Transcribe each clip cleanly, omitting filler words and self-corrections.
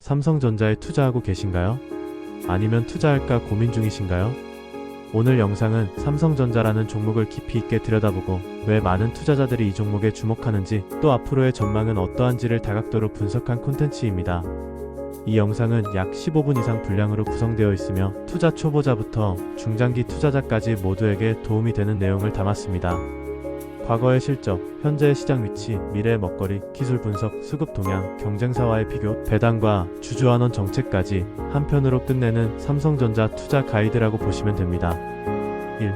삼성전자에 투자하고 계신가요? 아니면 투자할까 고민 중이신가요? 오늘 영상은 삼성전자라는 종목을 깊이 있게 들여다보고 왜 많은 투자자들이 이 종목에 주목하는지, 또 앞으로의 전망은 어떠한지를 다각도로 분석한 콘텐츠입니다. 이 영상은 약 15분 이상 분량으로 구성되어 있으며 투자 초보자부터 중장기 투자자까지 모두에게 도움이 되는 내용을 담았습니다. 과거의 실적, 현재의 시장 위치, 미래의 먹거리, 기술 분석, 수급 동향, 경쟁사와의 비교, 배당과 주주환원 정책까지 한편으로 끝내는 삼성전자 투자 가이드라고 보시면 됩니다. 1.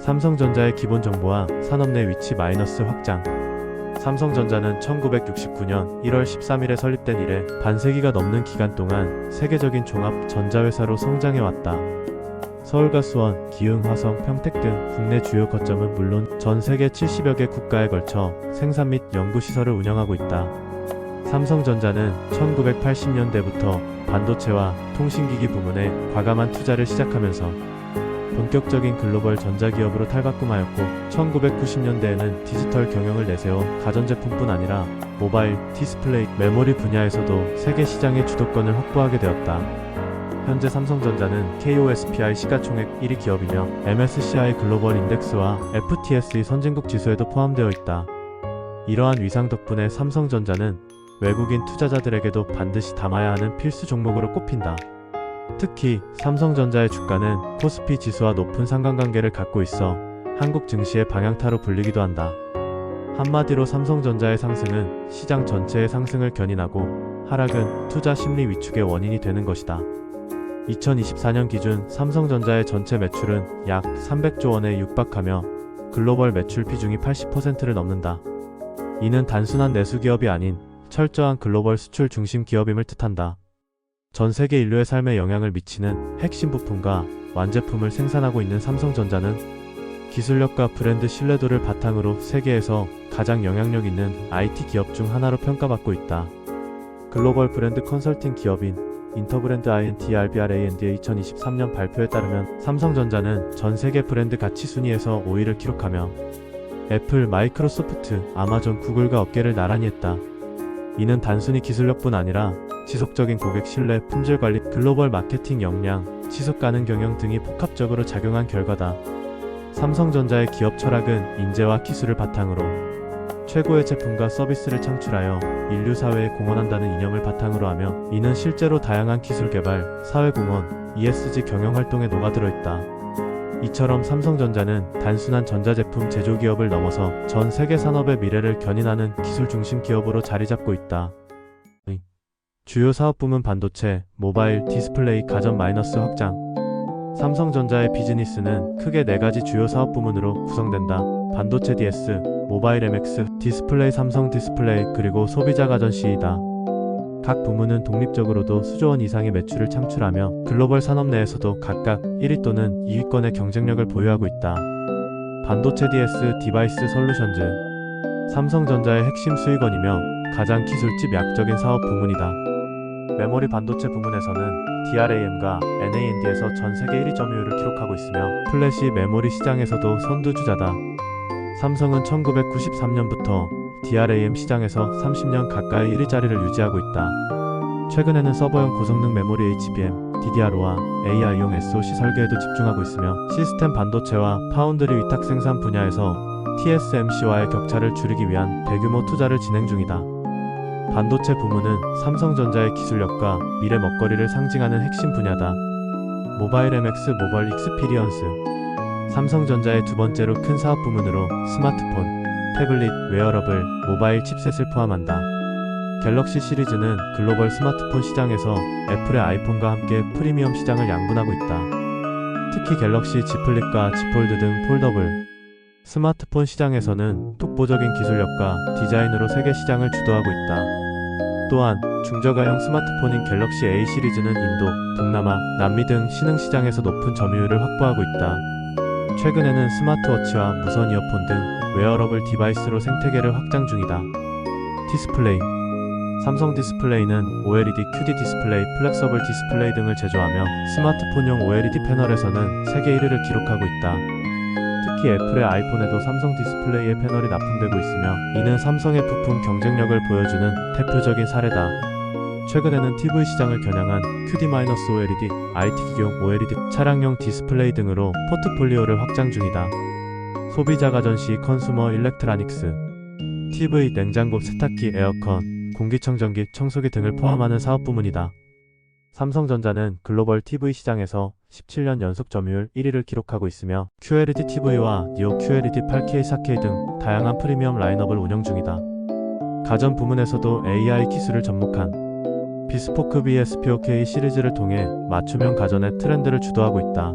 삼성전자의 기본 정보와 산업 내 위치 마이너스 확장. 삼성전자는 1969년 1월 13일에 설립된 이래 반세기가 넘는 기간 동안 세계적인 종합 전자회사로 성장해왔다. 서울과 수원, 기흥, 화성, 평택 등 국내 주요 거점은 물론 전 세계 70여 개 국가에 걸쳐 생산 및 연구시설을 운영하고 있다. 삼성전자는 1980년대부터 반도체와 통신기기 부문에 과감한 투자를 시작하면서 본격적인 글로벌 전자기업으로 탈바꿈하였고, 1990년대에는 디지털 경영을 내세워 가전제품뿐 아니라 모바일, 디스플레이, 메모리 분야에서도 세계 시장의 주도권을 확보하게 되었다. 현재 삼성전자는 KOSPI 시가총액 1위 기업이며 MSCI 글로벌 인덱스와 FTSE 선진국 지수에도 포함되어 있다. 이러한 위상 덕분에 삼성전자는 외국인 투자자들에게도 반드시 담아야 하는 필수 종목으로 꼽힌다. 특히 삼성전자의 주가는 코스피 지수와 높은 상관관계를 갖고 있어 한국 증시의 방향타로 불리기도 한다. 한마디로 삼성전자의 상승은 시장 전체의 상승을 견인하고, 하락은 투자 심리 위축의 원인이 되는 것이다. 2024년 기준 삼성전자의 전체 매출은 약 300조 원에 육박하며 글로벌 매출 비중이 80%를 넘는다. 이는 단순한 내수기업이 아닌 철저한 글로벌 수출 중심 기업임을 뜻한다. 전 세계 인류의 삶에 영향을 미치는 핵심 부품과 완제품을 생산하고 있는 삼성전자는 기술력과 브랜드 신뢰도를 바탕으로 세계에서 가장 영향력 있는 IT 기업 중 하나로 평가받고 있다. 글로벌 브랜드 컨설팅 기업인 인터브랜드 INTRBRAND의 2023년 발표에 따르면 삼성전자는 전 세계 브랜드 가치 순위에서 5위를 기록하며 애플, 마이크로소프트, 아마존, 구글과 어깨를 나란히 했다. 이는 단순히 기술력뿐 아니라 지속적인 고객 신뢰, 품질 관리, 글로벌 마케팅 역량, 지속 가능 경영 등이 복합적으로 작용한 결과다. 삼성전자의 기업 철학은 인재와 기술을 바탕으로 최고의 제품과 서비스를 창출하여 인류 사회에 공헌한다는 이념을 바탕으로 하며, 이는 실제로 다양한 기술 개발, 사회공헌, ESG 경영 활동에 녹아들어 있다. 이처럼 삼성전자는 단순한 전자제품 제조기업을 넘어서 전 세계 산업의 미래를 견인하는 기술 중심 기업으로 자리 잡고 있다. 주요 사업부문 반도체, 모바일, 디스플레이, 가전 마이너스 확장. 삼성전자의 비즈니스는 크게 4가지 주요 사업부문으로 구성된다. 반도체 DS, 모바일 MX, 디스플레이 삼성 디스플레이, 그리고 소비자 가전 CE다. 각 부문은 독립적으로도 수조 원 이상의 매출을 창출하며 글로벌 산업 내에서도 각각 1위 또는 2위권의 경쟁력을 보유하고 있다. 반도체 DS 디바이스 솔루션즈. 삼성전자의 핵심 수익원이며 가장 기술집 약적인 사업 부문이다. 메모리 반도체 부문에서는 DRAM과 NAND에서 전 세계 1위 점유율을 기록하고 있으며 플래시 메모리 시장에서도 선두주자다. 삼성은 1993년부터 DRAM 시장에서 30년 가까이 1위 자리를 유지하고 있다. 최근에는 서버용 고성능 메모리 HBM, DDR와 AI용 SoC 설계에도 집중하고 있으며 시스템 반도체와 파운드리 위탁 생산 분야에서 TSMC와의 격차를 줄이기 위한 대규모 투자를 진행 중이다. 반도체 부문은 삼성전자의 기술력과 미래 먹거리를 상징하는 핵심 분야다. 모바일 MX 모바일 익스피리언스. 삼성전자의 두 번째로 큰 사업 부문으로 스마트폰, 태블릿, 웨어러블, 모바일 칩셋을 포함한다. 갤럭시 시리즈는 글로벌 스마트폰 시장에서 애플의 아이폰과 함께 프리미엄 시장을 양분하고 있다. 특히 갤럭시 Z 플립과 Z 폴드 등 폴더블 스마트폰 시장에서는 독보적인 기술력과 디자인으로 세계 시장을 주도하고 있다. 또한 중저가형 스마트폰인 갤럭시 A 시리즈는 인도, 동남아, 남미 등 신흥 시장에서 높은 점유율을 확보하고 있다. 최근에는 스마트워치와 무선 이어폰 등 웨어러블 디바이스로 생태계를 확장 중이다. 디스플레이. 삼성 디스플레이는 OLED, QD 디스플레이, 플렉서블 디스플레이 등을 제조하며 스마트폰용 OLED 패널에서는 세계 1위를 기록하고 있다. 특히 애플의 아이폰에도 삼성 디스플레이의 패널이 납품되고 있으며, 이는 삼성의 부품 경쟁력을 보여주는 대표적인 사례다. 최근에는 TV 시장을 겨냥한 QD-OLED, IT 기기용 OLED, 차량용 디스플레이 등으로 포트폴리오를 확장 중이다. 소비자가 전시 컨슈머 일렉트로닉스, TV, 냉장고, 세탁기, 에어컨, 공기청정기, 청소기 등을 포함하는 사업 부문이다. 삼성전자는 글로벌 TV 시장에서 17년 연속 점유율 1위를 기록하고 있으며 QLED TV와 니오 QLED 8K, 4K 등 다양한 프리미엄 라인업을 운영 중이다. 가전 부문에서도 AI 기술을 접목한 비스포크 BSP5K 시리즈를 통해 맞춤형 가전의 트렌드를 주도하고 있다.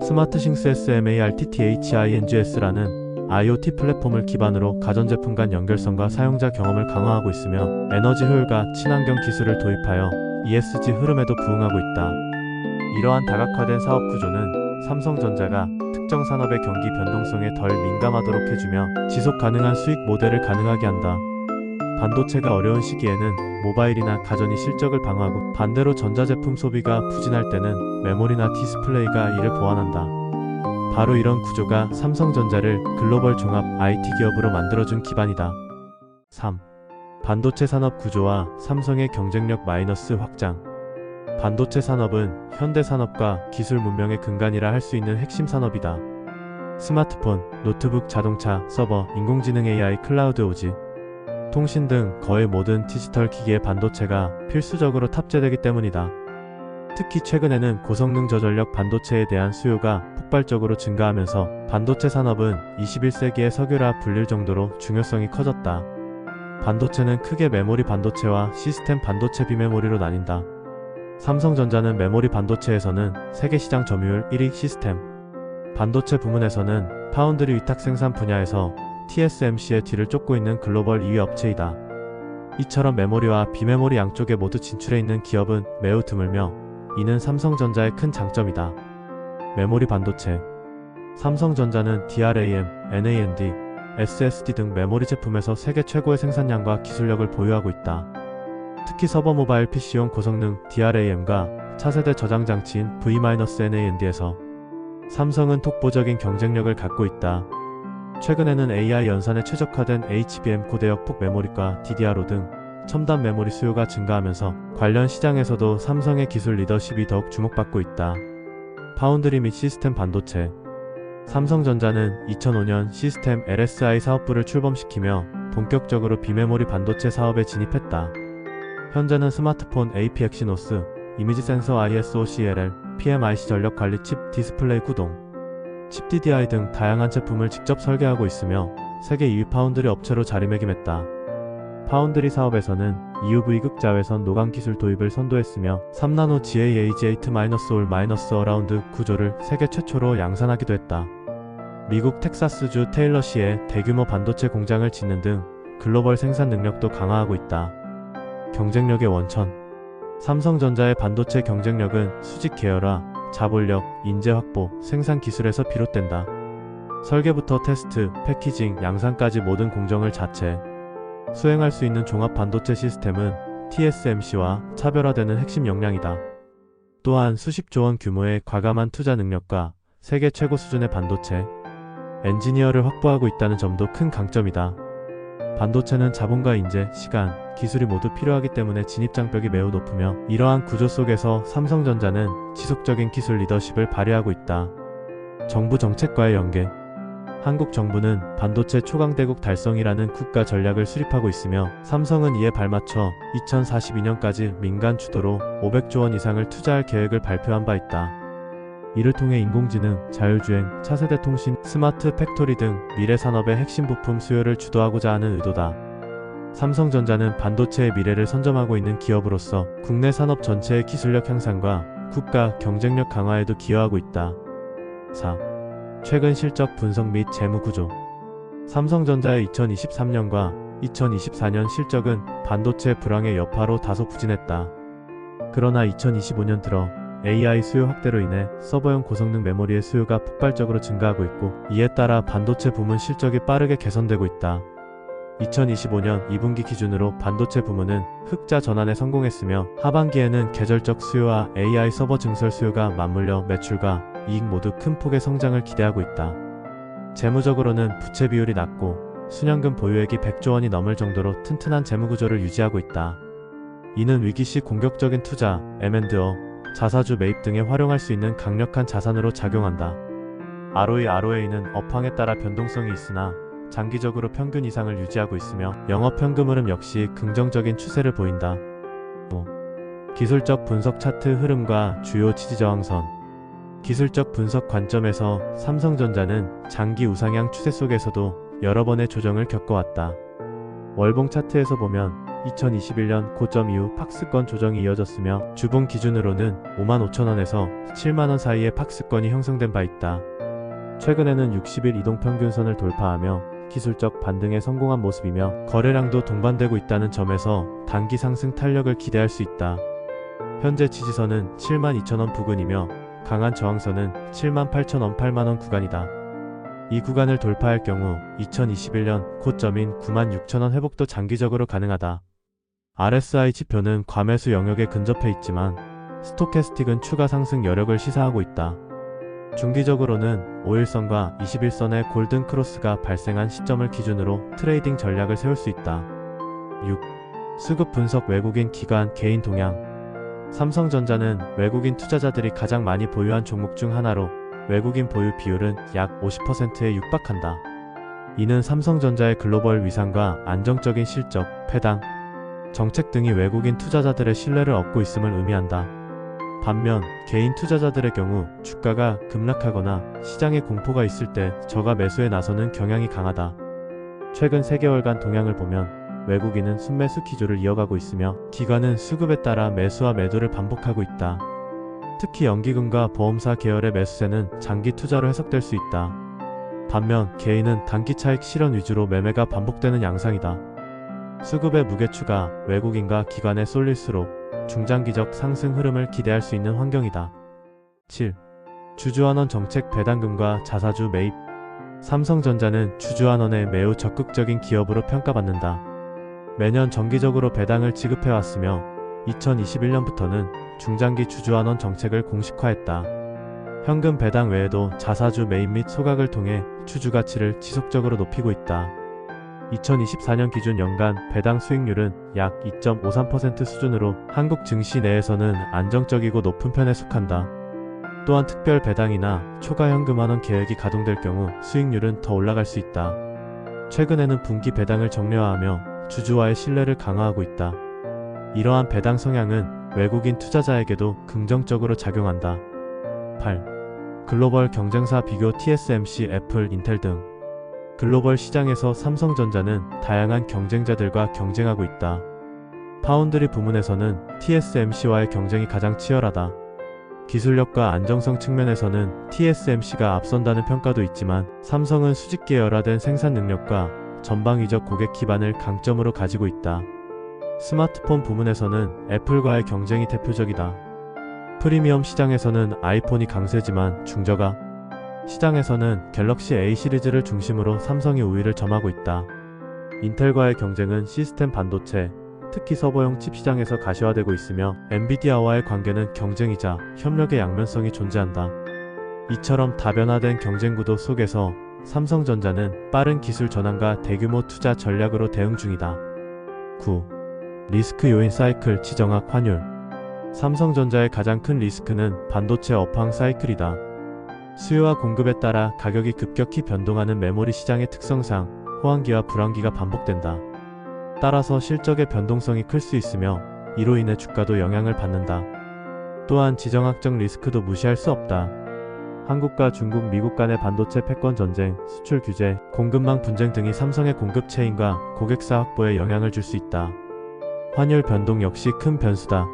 스마트싱스 SMARTTHINGS라는 IoT 플랫폼을 기반으로 가전제품 간 연결성과 사용자 경험을 강화하고 있으며 에너지 효율과 친환경 기술을 도입하여 ESG 흐름에도 부응하고 있다. 이러한 다각화된 사업 구조는 삼성전자가 특정 산업의 경기 변동성에 덜 민감하도록 해주며 지속 가능한 수익 모델을 가능하게 한다. 반도체가 어려운 시기에는 모바일이나 가전이 실적을 방어하고 반대로 전자제품 소비가 부진할 때는 메모리나 디스플레이가 이를 보완한다. 바로 이런 구조가 삼성전자를 글로벌 종합 IT 기업으로 만들어준 기반이다. 3. 반도체 산업 구조와 삼성의 경쟁력 확장. 반도체 산업은 현대 산업과 기술 문명의 근간이라 할 수 있는 핵심 산업이다. 스마트폰, 노트북, 자동차, 서버, 인공지능 AI, 클라우드 오지, 통신 등 거의 모든 디지털 기기에 반도체가 필수적으로 탑재되기 때문이다. 특히 최근에는 고성능 저전력 반도체에 대한 수요가 폭발적으로 증가하면서 반도체 산업은 21세기의 석유라 불릴 정도로 중요성이 커졌다. 반도체는 크게 메모리 반도체와 시스템 반도체 비메모리로 나뉜다. 삼성전자는 메모리 반도체에서는 세계 시장 점유율 1위 시스템 반도체 부문에서는 파운드리 위탁 생산 분야에서 TSMC의 뒤를 쫓고 있는 글로벌 2위 업체이다. 이처럼 메모리와 비메모리 양쪽에 모두 진출해 있는 기업은 매우 드물며 이는 삼성전자의 큰 장점이다. 메모리 반도체. 삼성전자는 DRAM, NAND, SSD 등 메모리 제품에서 세계 최고의 생산량과 기술력을 보유하고 있다. 특히 서버 모바일 PC용 고성능 DRAM과 차세대 저장 장치인 V-NAND에서 삼성은 독보적인 경쟁력을 갖고 있다. 최근에는 AI 연산에 최적화된 HBM 고대역 폭 메모리과 DDR5 등 첨단 메모리 수요가 증가하면서 관련 시장에서도 삼성의 기술 리더십이 더욱 주목받고 있다. 파운드리 및 시스템 반도체. 삼성전자는 2005년 시스템 LSI 사업부를 출범시키며 본격적으로 비메모리 반도체 사업에 진입했다. 현재는 스마트폰 AP 엑시노스, 이미지 센서 ISOCLL, PMIC 전력 관리 칩, 디스플레이 구동, 칩 DDI 등 다양한 제품을 직접 설계하고 있으며 세계 2위 파운드리 업체로 자리매김했다. 파운드리 사업에서는 EUV 극자외선 노광 기술 도입을 선도했으며 3나노 GAA8-all-어라운드 구조를 세계 최초로 양산하기도 했다. 미국 텍사스주 테일러시에 대규모 반도체 공장을 짓는 등 글로벌 생산 능력도 강화하고 있다. 경쟁력의 원천. 삼성전자의 반도체 경쟁력은 수직 계열화, 자본력, 인재 확보, 생산 기술에서 비롯된다. 설계부터 테스트, 패키징, 양산까지 모든 공정을 자체 수행할 수 있는 종합 반도체 시스템은 TSMC와 차별화되는 핵심 역량이다. 또한 수십조 원 규모의 과감한 투자 능력과 세계 최고 수준의 반도체 엔지니어를 확보하고 있다는 점도 큰 강점이다. 반도체는 자본과 인재, 시간, 기술이 모두 필요하기 때문에 진입장벽이 매우 높으며 이러한 구조 속에서 삼성전자는 지속적인 기술 리더십을 발휘하고 있다. 정부 정책과의 연계. 한국 정부는 반도체 초강대국 달성이라는 국가 전략을 수립하고 있으며 삼성은 이에 발맞춰 2042년까지 민간 주도로 500조 원 이상을 투자할 계획을 발표한 바 있다. 이를 통해 인공지능, 자율주행, 차세대 통신, 스마트 팩토리 등 미래 산업의 핵심 부품 수요를 주도하고자 하는 의도다. 삼성전자는 반도체의 미래를 선점하고 있는 기업으로서 국내 산업 전체의 기술력 향상과 국가 경쟁력 강화에도 기여하고 있다. 4. 최근 실적 분석 및 재무 구조. 삼성전자의 2023년과 2024년 실적은 반도체 불황의 여파로 다소 부진했다. 그러나 2025년 들어 AI 수요 확대로 인해 서버용 고성능 메모리의 수요가 폭발적으로 증가하고 있고 이에 따라 반도체 부문 실적이 빠르게 개선되고 있다. 2025년 2분기 기준으로 반도체 부문은 흑자 전환에 성공했으며 하반기에는 계절적 수요와 AI 서버 증설 수요가 맞물려 매출과 이익 모두 큰 폭의 성장을 기대하고 있다. 재무적으로는 부채 비율이 낮고 순현금 보유액이 100조 원이 넘을 정도로 튼튼한 재무구조를 유지하고 있다. 이는 위기시 공격적인 투자, M&A, 자사주 매입 등에 활용할 수 있는 강력한 자산으로 작용한다. ROE는 업황에 따라 변동성이 있으나 장기적으로 평균 이상을 유지하고 있으며 영업 현금 흐름 역시 긍정적인 추세를 보인다. 기술적 분석 차트 흐름과 주요 지지 저항선. 기술적 분석 관점에서 삼성전자는 장기 우상향 추세 속에서도 여러 번의 조정을 겪어왔다. 월봉 차트에서 보면 2021년 고점 이후 박스권 조정이 이어졌으며 주봉 기준으로는 55,000원에서 70,000원 사이에 박스권이 형성된 바 있다. 최근에는 60일 이동평균선을 돌파하며 기술적 반등에 성공한 모습이며 거래량도 동반되고 있다는 점에서 단기 상승 탄력을 기대할 수 있다. 현재 지지선은 72,000원 부근이며 강한 저항선은 78,000원 80,000원 구간이다. 이 구간을 돌파할 경우 2021년 고점인 96,000원 회복도 장기적으로 가능하다. RSI 지표는 과매수 영역에 근접해 있지만 스토캐스틱은 추가 상승 여력을 시사하고 있다. 중기적으로는 5일선과 21선의 골든 크로스가 발생한 시점을 기준으로 트레이딩 전략을 세울 수 있다. 6. 수급 분석 외국인 기관 개인 동향. 삼성전자는 외국인 투자자들이 가장 많이 보유한 종목 중 하나로 외국인 보유 비율은 약 50%에 육박한다. 이는 삼성전자의 글로벌 위상과 안정적인 실적, 배당, 정책 등이 외국인 투자자들의 신뢰를 얻고 있음을 의미한다. 반면 개인 투자자들의 경우 주가가 급락하거나 시장에 공포가 있을 때 저가 매수에 나서는 경향이 강하다. 최근 3개월간 동향을 보면 외국인은 순매수 기조를 이어가고 있으며 기관은 수급에 따라 매수와 매도를 반복하고 있다. 특히 연기금과 보험사 계열의 매수세는 장기 투자로 해석될 수 있다. 반면 개인은 단기 차익 실현 위주로 매매가 반복되는 양상이다. 수급의 무게추가 외국인과 기관에 쏠릴수록 중장기적 상승 흐름을 기대할 수 있는 환경이다. 7. 주주환원 정책 배당금과 자사주 매입. 삼성전자는 주주환원에 매우 적극적인 기업으로 평가받는다. 매년 정기적으로 배당을 지급해왔으며 2021년부터는 중장기 주주환원 정책을 공식화했다. 현금 배당 외에도 자사주 매입 및 소각을 통해 주주 가치를 지속적으로 높이고 있다. 2024년 기준 연간 배당 수익률은 약 2.53% 수준으로 한국 증시 내에서는 안정적이고 높은 편에 속한다. 또한 특별 배당이나 초과 현금환원 계획이 가동될 경우 수익률은 더 올라갈 수 있다. 최근에는 분기 배당을 정례화하며 주주와의 신뢰를 강화하고 있다. 이러한 배당 성향은 외국인 투자자에게도 긍정적으로 작용한다. 8. 글로벌 경쟁사 비교 TSMC, 애플, 인텔 등. 글로벌 시장에서 삼성전자는 다양한 경쟁자들과 경쟁하고 있다. 파운드리 부문에서는 TSMC와의 경쟁이 가장 치열하다. 기술력과 안정성 측면에서는 TSMC가 앞선다는 평가도 있지만 삼성은 수직 계열화된 생산 능력과 전방위적 고객 기반을 강점으로 가지고 있다. 스마트폰 부문에서는 애플과의 경쟁이 대표적이다. 프리미엄 시장에서는 아이폰이 강세지만 중저가 시장에서는 갤럭시 A 시리즈를 중심으로 삼성이 우위를 점하고 있다. 인텔과의 경쟁은 시스템 반도체, 특히 서버용 칩 시장에서 가시화되고 있으며 엔비디아와의 관계는 경쟁이자 협력의 양면성이 존재한다. 이처럼 다변화된 경쟁 구도 속에서 삼성전자는 빠른 기술 전환과 대규모 투자 전략으로 대응 중이다. 9. 리스크 요인 사이클 지정학 환율. 삼성전자의 가장 큰 리스크는 반도체 업황 사이클이다. 수요와 공급에 따라 가격이 급격히 변동하는 메모리 시장의 특성상 호황기와 불황기가 반복된다. 따라서 실적의 변동성이 클 수 있으며 이로 인해 주가도 영향을 받는다. 또한 지정학적 리스크도 무시할 수 없다. 한국과 중국, 미국 간의 반도체 패권 전쟁, 수출 규제, 공급망 분쟁 등이 삼성의 공급 체인과 고객사 확보에 영향을 줄 수 있다. 환율 변동 역시 큰 변수다.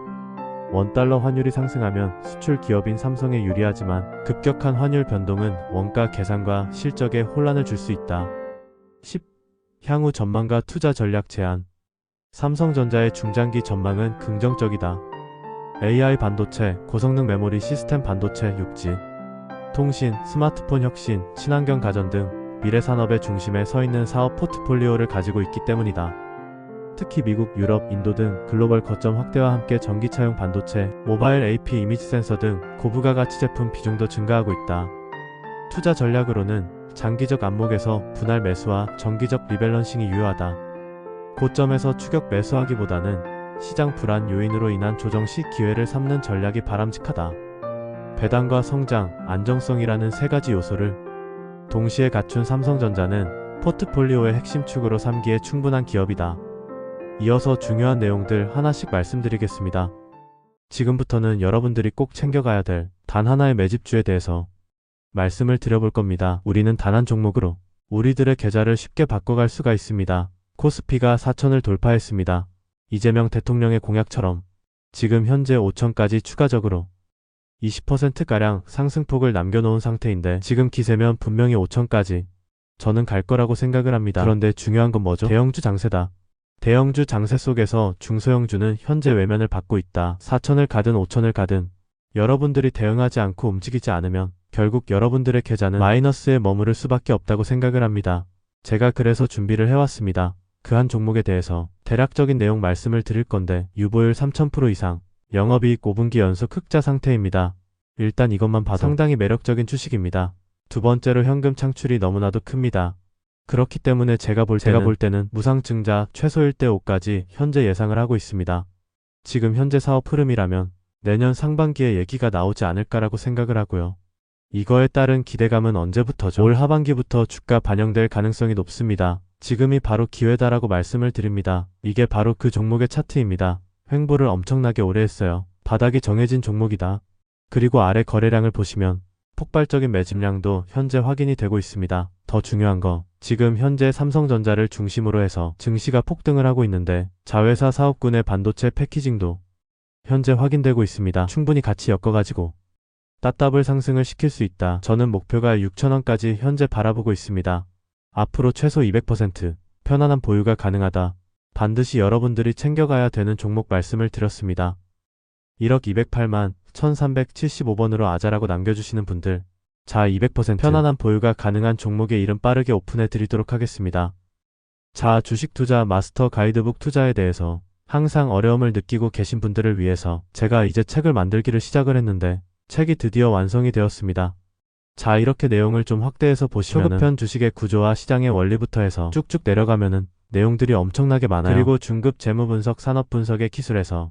원달러 환율이 상승하면 수출 기업인 삼성에 유리하지만 급격한 환율 변동은 원가 계산과 실적에 혼란을 줄 수 있다. 10. 향후 전망과 투자 전략 제안. 삼성전자의 중장기 전망은 긍정적이다. AI 반도체, 고성능 메모리 시스템 반도체, 6G, 통신, 스마트폰 혁신, 친환경 가전 등 미래 산업의 중심에 서 있는 사업 포트폴리오를 가지고 있기 때문이다. 특히 미국, 유럽, 인도 등 글로벌 거점 확대와 함께 전기차용 반도체, 모바일 AP 이미지 센서 등 고부가 가치 제품 비중도 증가하고 있다. 투자 전략으로는 장기적 안목에서 분할 매수와 정기적 리밸런싱이 유효하다. 고점에서 추격 매수하기보다는 시장 불안 요인으로 인한 조정 시 기회를 삼는 전략이 바람직하다. 배당과 성장, 안정성이라는 세 가지 요소를 동시에 갖춘 삼성전자는 포트폴리오의 핵심 축으로 삼기에 충분한 기업이다. 이어서 중요한 내용들 하나씩 말씀드리겠습니다. 지금부터는 여러분들이 꼭 챙겨가야 될 단 하나의 매집주에 대해서 말씀을 드려볼 겁니다. 우리는 단 한 종목으로 우리들의 계좌를 쉽게 바꿔갈 수가 있습니다. 코스피가 4천을 돌파했습니다. 이재명 대통령의 공약처럼 지금 현재 5천까지 추가적으로 20%가량 상승폭을 남겨놓은 상태인데 지금 기세면 분명히 5천까지 저는 갈 거라고 생각을 합니다. 그런데 중요한 건 뭐죠? 대형주 장세다. 대형주 장세 속에서 중소형주는 현재 외면을 받고 있다. 4천을 가든 5천을 가든 여러분들이 대응하지 않고 움직이지 않으면 결국 여러분들의 계좌는 마이너스에 머무를 수밖에 없다고 생각을 합니다. 제가 그래서 준비를 해왔습니다. 그 한 종목에 대해서 대략적인 내용 말씀을 드릴 건데 유보율 3000% 이상, 영업이익 5분기 연속 흑자 상태입니다. 일단 이것만 봐도 상당히 매력적인 주식입니다. 두 번째로 현금 창출이 너무나도 큽니다. 그렇기 때문에 제가 볼 때는 무상증자 최소 1대5까지 현재 예상을 하고 있습니다. 지금 현재 사업 흐름이라면 내년 상반기에 얘기가 나오지 않을까라고 생각을 하고요. 이거에 따른 기대감은 언제부터죠? 올 하반기부터 주가 반영될 가능성이 높습니다. 지금이 바로 기회다라고 말씀을 드립니다. 이게 바로 그 종목의 차트입니다. 횡보를 엄청나게 오래 했어요. 바닥이 정해진 종목이다. 그리고 아래 거래량을 보시면 폭발적인 매집량도 현재 확인이 되고 있습니다. 더 중요한 거, 지금 현재 삼성전자를 중심으로 해서 증시가 폭등을 하고 있는데 자회사 사업군의 반도체 패키징도 현재 확인되고 있습니다. 충분히 같이 엮어가지고 따따블 상승을 시킬 수 있다. 저는 목표가 6천원까지 현재 바라보고 있습니다. 앞으로 최소 200% 편안한 보유가 가능하다. 반드시 여러분들이 챙겨가야 되는 종목 말씀을 드렸습니다. 1억 208만 1375번으로 아자라고 남겨주시는 분들, 자 200% 편안한 보유가 가능한 종목의 이름 빠르게 오픈해 드리도록 하겠습니다. 자, 주식 투자 마스터 가이드북 투자에 대해서 항상 어려움을 느끼고 계신 분들을 위해서 제가 이제 책을 만들기를 시작을 했는데 책이 드디어 완성이 되었습니다. 자, 이렇게 내용을 좀 확대해서 보시면은 초급편 주식의 구조와 시장의 원리부터 해서 쭉쭉 내려가면은 내용들이 엄청나게 많아요. 그리고 중급 재무 분석, 산업 분석의 기술에서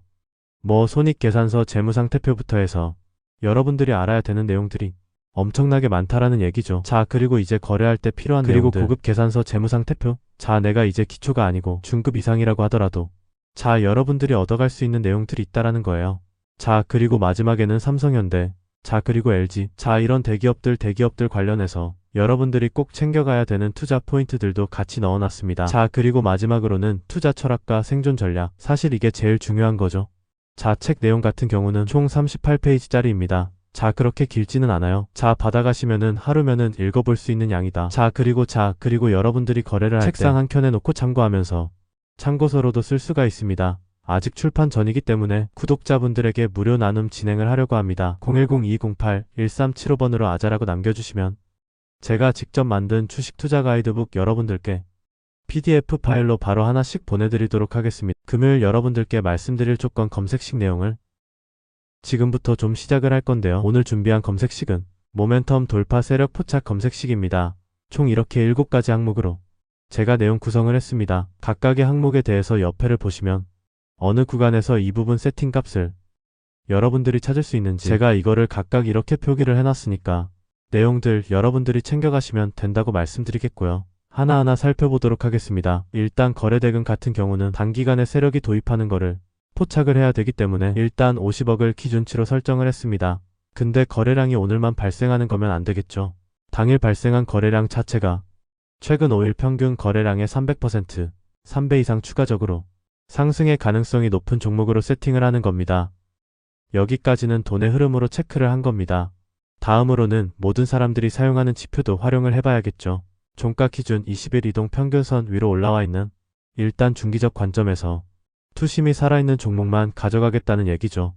손익계산서, 재무상태표부터 해서 여러분들이 알아야 되는 내용들이 엄청나게 많다라는 얘기죠. 자, 그리고 이제 거래할 때 필요한 내용들, 그리고 고급 계산서, 재무상태표. 자, 내가 이제 기초가 아니고 중급 이상이라고 하더라도 자, 여러분들이 얻어갈 수 있는 내용들이 있다라는 거예요. 자, 그리고 마지막에는 삼성현대, 자, 그리고 LG, 자, 이런 대기업들 관련해서 여러분들이 꼭 챙겨가야 되는 투자 포인트들도 같이 넣어놨습니다. 자, 그리고 마지막으로는 투자 철학과 생존 전략. 사실 이게 제일 중요한 거죠. 자, 책 내용 같은 경우는 총 38페이지짜리입니다. 자, 그렇게 길지는 않아요. 자, 받아가시면은 하루면은 읽어볼 수 있는 양이다. 자, 그리고 여러분들이 거래를 할 때 책상 한 켠에 놓고 참고하면서 참고서로도 쓸 수가 있습니다. 아직 출판 전이기 때문에 구독자분들에게 무료 나눔 진행을 하려고 합니다. 010-208-1375번으로 아자라고 남겨주시면 제가 직접 만든 주식 투자 가이드북 여러분들께 PDF 파일로 바로 하나씩 보내드리도록 하겠습니다. 금요일 여러분들께 말씀드릴 조건 검색식 내용을 지금부터 좀 시작을 할 건데요. 오늘 준비한 검색식은 모멘텀 돌파 세력 포착 검색식입니다. 총 이렇게 7가지 항목으로 제가 내용 구성을 했습니다. 각각의 항목에 대해서 옆에를 보시면 어느 구간에서 이 부분 세팅 값을 여러분들이 찾을 수 있는지 제가 이거를 각각 이렇게 표기를 해놨으니까 내용들 여러분들이 챙겨가시면 된다고 말씀드리겠고요. 하나하나 살펴보도록 하겠습니다. 일단 거래대금 같은 경우는 단기간에 세력이 도입하는 거를 포착을 해야 되기 때문에 일단 50억을 기준치로 설정을 했습니다. 근데 거래량이 오늘만 발생하는 거면 안 되겠죠. 당일 발생한 거래량 자체가 최근 5일 평균 거래량의 300%, 3배 이상 추가적으로 상승의 가능성이 높은 종목으로 세팅을 하는 겁니다. 여기까지는 돈의 흐름으로 체크를 한 겁니다. 다음으로는 모든 사람들이 사용하는 지표도 활용을 해봐야겠죠. 종가 기준 20일 이동 평균선 위로 올라와 있는 일단 중기적 관점에서 투심이 살아있는 종목만 가져가겠다는 얘기죠.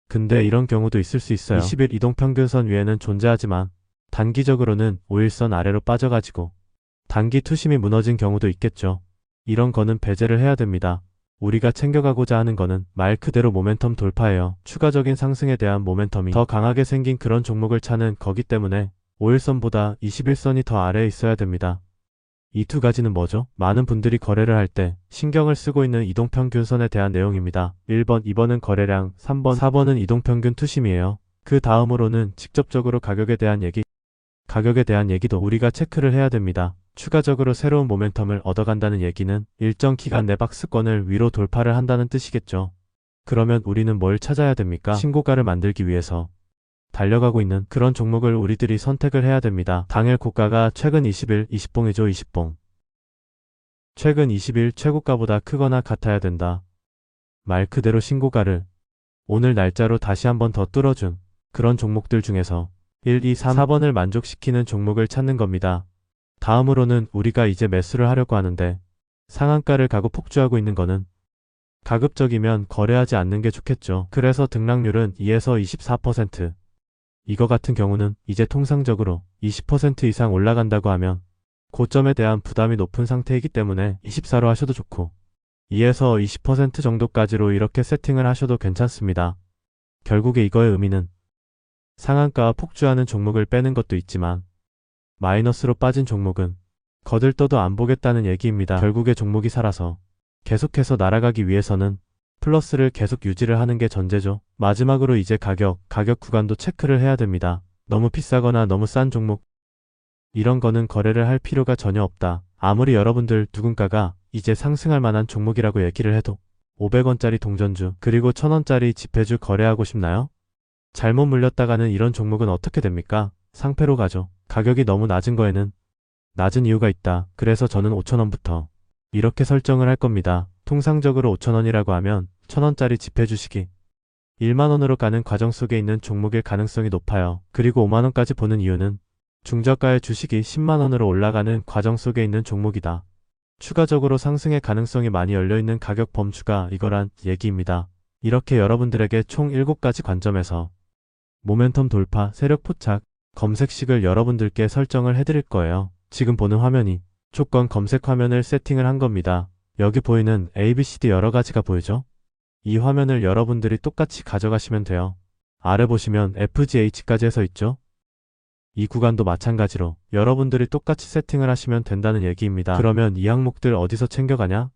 근데 이런 경우도 있을 수 있어요. 20일 이동 평균선 위에는 존재하지만 단기적으로는 5일선 아래로 빠져가지고 단기 투심이 무너진 경우도 있겠죠. 이런 거는 배제를 해야 됩니다. 우리가 챙겨가고자 하는 거는 말 그대로 모멘텀 돌파예요. 추가적인 상승에 대한 모멘텀이 더 강하게 생긴 그런 종목을 찾는 거기 때문에 5일선보다 21선이 더 아래에 있어야 됩니다. 이 두 가지는 뭐죠? 많은 분들이 거래를 할 때 신경을 쓰고 있는 이동평균선에 대한 내용입니다. 1번, 2번은 거래량, 3번, 4번은 이동평균 투심이에요. 그 다음으로는 직접적으로 가격에 대한 얘기도 우리가 체크를 해야 됩니다. 추가적으로 새로운 모멘텀을 얻어간다는 얘기는 일정 기간 내 박스권을 위로 돌파를 한다는 뜻이겠죠. 그러면 우리는 뭘 찾아야 됩니까? 신고가를 만들기 위해서 달려가고 있는 그런 종목을 우리들이 선택을 해야 됩니다. 당일 고가가 최근 20일 20봉이죠. 20봉. 최근 20일 최고가보다 크거나 같아야 된다. 말 그대로 신고가를 오늘 날짜로 다시 한번 더 뚫어준 그런 종목들 중에서 1, 2, 3, 4번을 만족시키는 종목을 찾는 겁니다. 다음으로는 우리가 이제 매수를 하려고 하는데 상한가를 가고 폭주하고 있는 거는 가급적이면 거래하지 않는 게 좋겠죠. 그래서 등락률은 2에서 24%. 이거 같은 경우는 이제 통상적으로 20% 이상 올라간다고 하면 고점에 대한 부담이 높은 상태이기 때문에 24로 하셔도 좋고 2에서 20% 정도까지로 이렇게 세팅을 하셔도 괜찮습니다. 결국에 이거의 의미는 상한가와 폭주하는 종목을 빼는 것도 있지만 마이너스로 빠진 종목은 거들떠도 안 보겠다는 얘기입니다. 결국에 종목이 살아서 계속해서 날아가기 위해서는 플러스를 계속 유지를 하는 게 전제죠. 마지막으로 이제 가격 구간도 체크를 해야 됩니다. 너무 비싸거나 너무 싼 종목 이런 거는 거래를 할 필요가 전혀 없다. 아무리 여러분들 누군가가 이제 상승할 만한 종목이라고 얘기를 해도 500원짜리 동전주 그리고 1000원짜리 지폐주 거래하고 싶나요? 잘못 물렸다가는 이런 종목은 어떻게 됩니까? 상패로 가죠. 가격이 너무 낮은 거에는 낮은 이유가 있다. 그래서 저는 5,000원부터 이렇게 설정을 할 겁니다. 통상적으로 5,000원이라고 하면 1,000원짜리 지폐 주식이 1만원으로 가는 과정 속에 있는 종목일 가능성이 높아요. 그리고 5만원까지 보는 이유는 중저가의 주식이 10만원으로 올라가는 과정 속에 있는 종목이다. 추가적으로 상승의 가능성이 많이 열려있는 가격 범주가 이거란 얘기입니다. 이렇게 여러분들에게 총 7가지 관점에서 모멘텀 돌파, 세력 포착, 검색식을 여러분들께 설정을 해드릴 거예요. 지금 보는 화면이 조건 검색 화면을 세팅을 한 겁니다. 여기 보이는 ABCD 여러 가지가 보이죠? 이 화면을 여러분들이 똑같이 가져가시면 돼요. 아래 보시면 FGH까지 해서 있죠? 이 구간도 마찬가지로 여러분들이 똑같이 세팅을 하시면 된다는 얘기입니다. 그러면 이 항목들 어디서 챙겨가냐?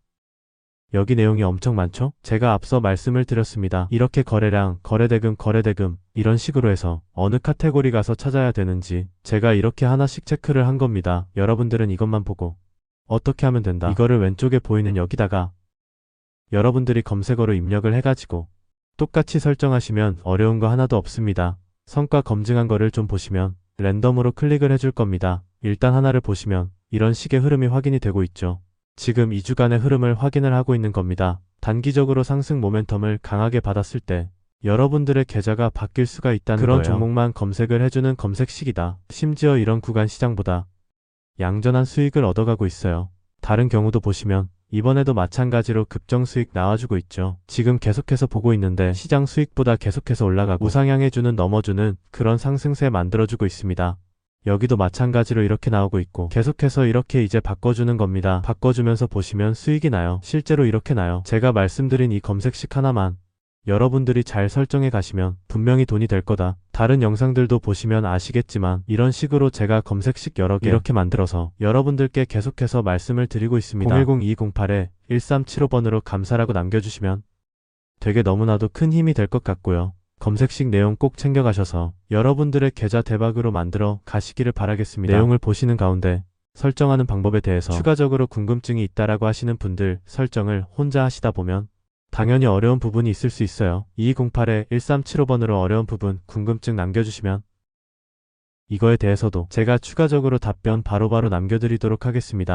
여기 내용이 엄청 많죠? 제가 앞서 말씀을 드렸습니다. 이렇게 거래량, 거래대금 이런 식으로 해서 어느 카테고리 가서 찾아야 되는지 제가 이렇게 하나씩 체크를 한 겁니다. 여러분들은 이것만 보고 어떻게 하면 된다. 이거를 왼쪽에 보이는 여기다가 여러분들이 검색어로 입력을 해가지고 똑같이 설정하시면 어려운 거 하나도 없습니다. 성과 검증한 거를 좀 보시면 랜덤으로 클릭을 해줄 겁니다. 일단 하나를 보시면 이런 식의 흐름이 확인이 되고 있죠. 지금 2주간의 흐름을 확인을 하고 있는 겁니다. 단기적으로 상승 모멘텀을 강하게 받았을 때 여러분들의 계좌가 바뀔 수가 있다는 그런 거예요. 종목만 검색을 해주는 검색식이다. 심지어 이런 구간 시장보다 양전한 수익을 얻어가고 있어요. 다른 경우도 보시면 이번에도 마찬가지로 급정 수익 나와주고 있죠. 지금 계속해서 보고 있는데 시장 수익보다 계속해서 올라가고 우상향해주는 넘어주는 그런 상승세 만들어주고 있습니다. 여기도 마찬가지로 이렇게 나오고 있고 계속해서 이렇게 이제 바꿔주는 겁니다. 바꿔주면서 보시면 수익이 나요. 실제로 이렇게 나요. 제가 말씀드린 이 검색식 하나만 여러분들이 잘 설정해 가시면 분명히 돈이 될 거다. 다른 영상들도 보시면 아시겠지만 이런 식으로 제가 검색식 여러 개 이렇게 만들어서 여러분들께 계속해서 말씀을 드리고 있습니다. 010-2208-1375번으로 감사라고 남겨주시면 되게 너무나도 큰 힘이 될 것 같고요. 검색식 내용 꼭 챙겨가셔서 여러분들의 계좌 대박으로 만들어 가시기를 바라겠습니다. 내용을 보시는 가운데 설정하는 방법에 대해서 추가적으로 궁금증이 있다라고 하시는 분들 설정을 혼자 하시다 보면 당연히 어려운 부분이 있을 수 있어요. 2208-1375번으로 어려운 부분 궁금증 남겨주시면 이거에 대해서도 제가 추가적으로 답변 바로바로 남겨드리도록 하겠습니다.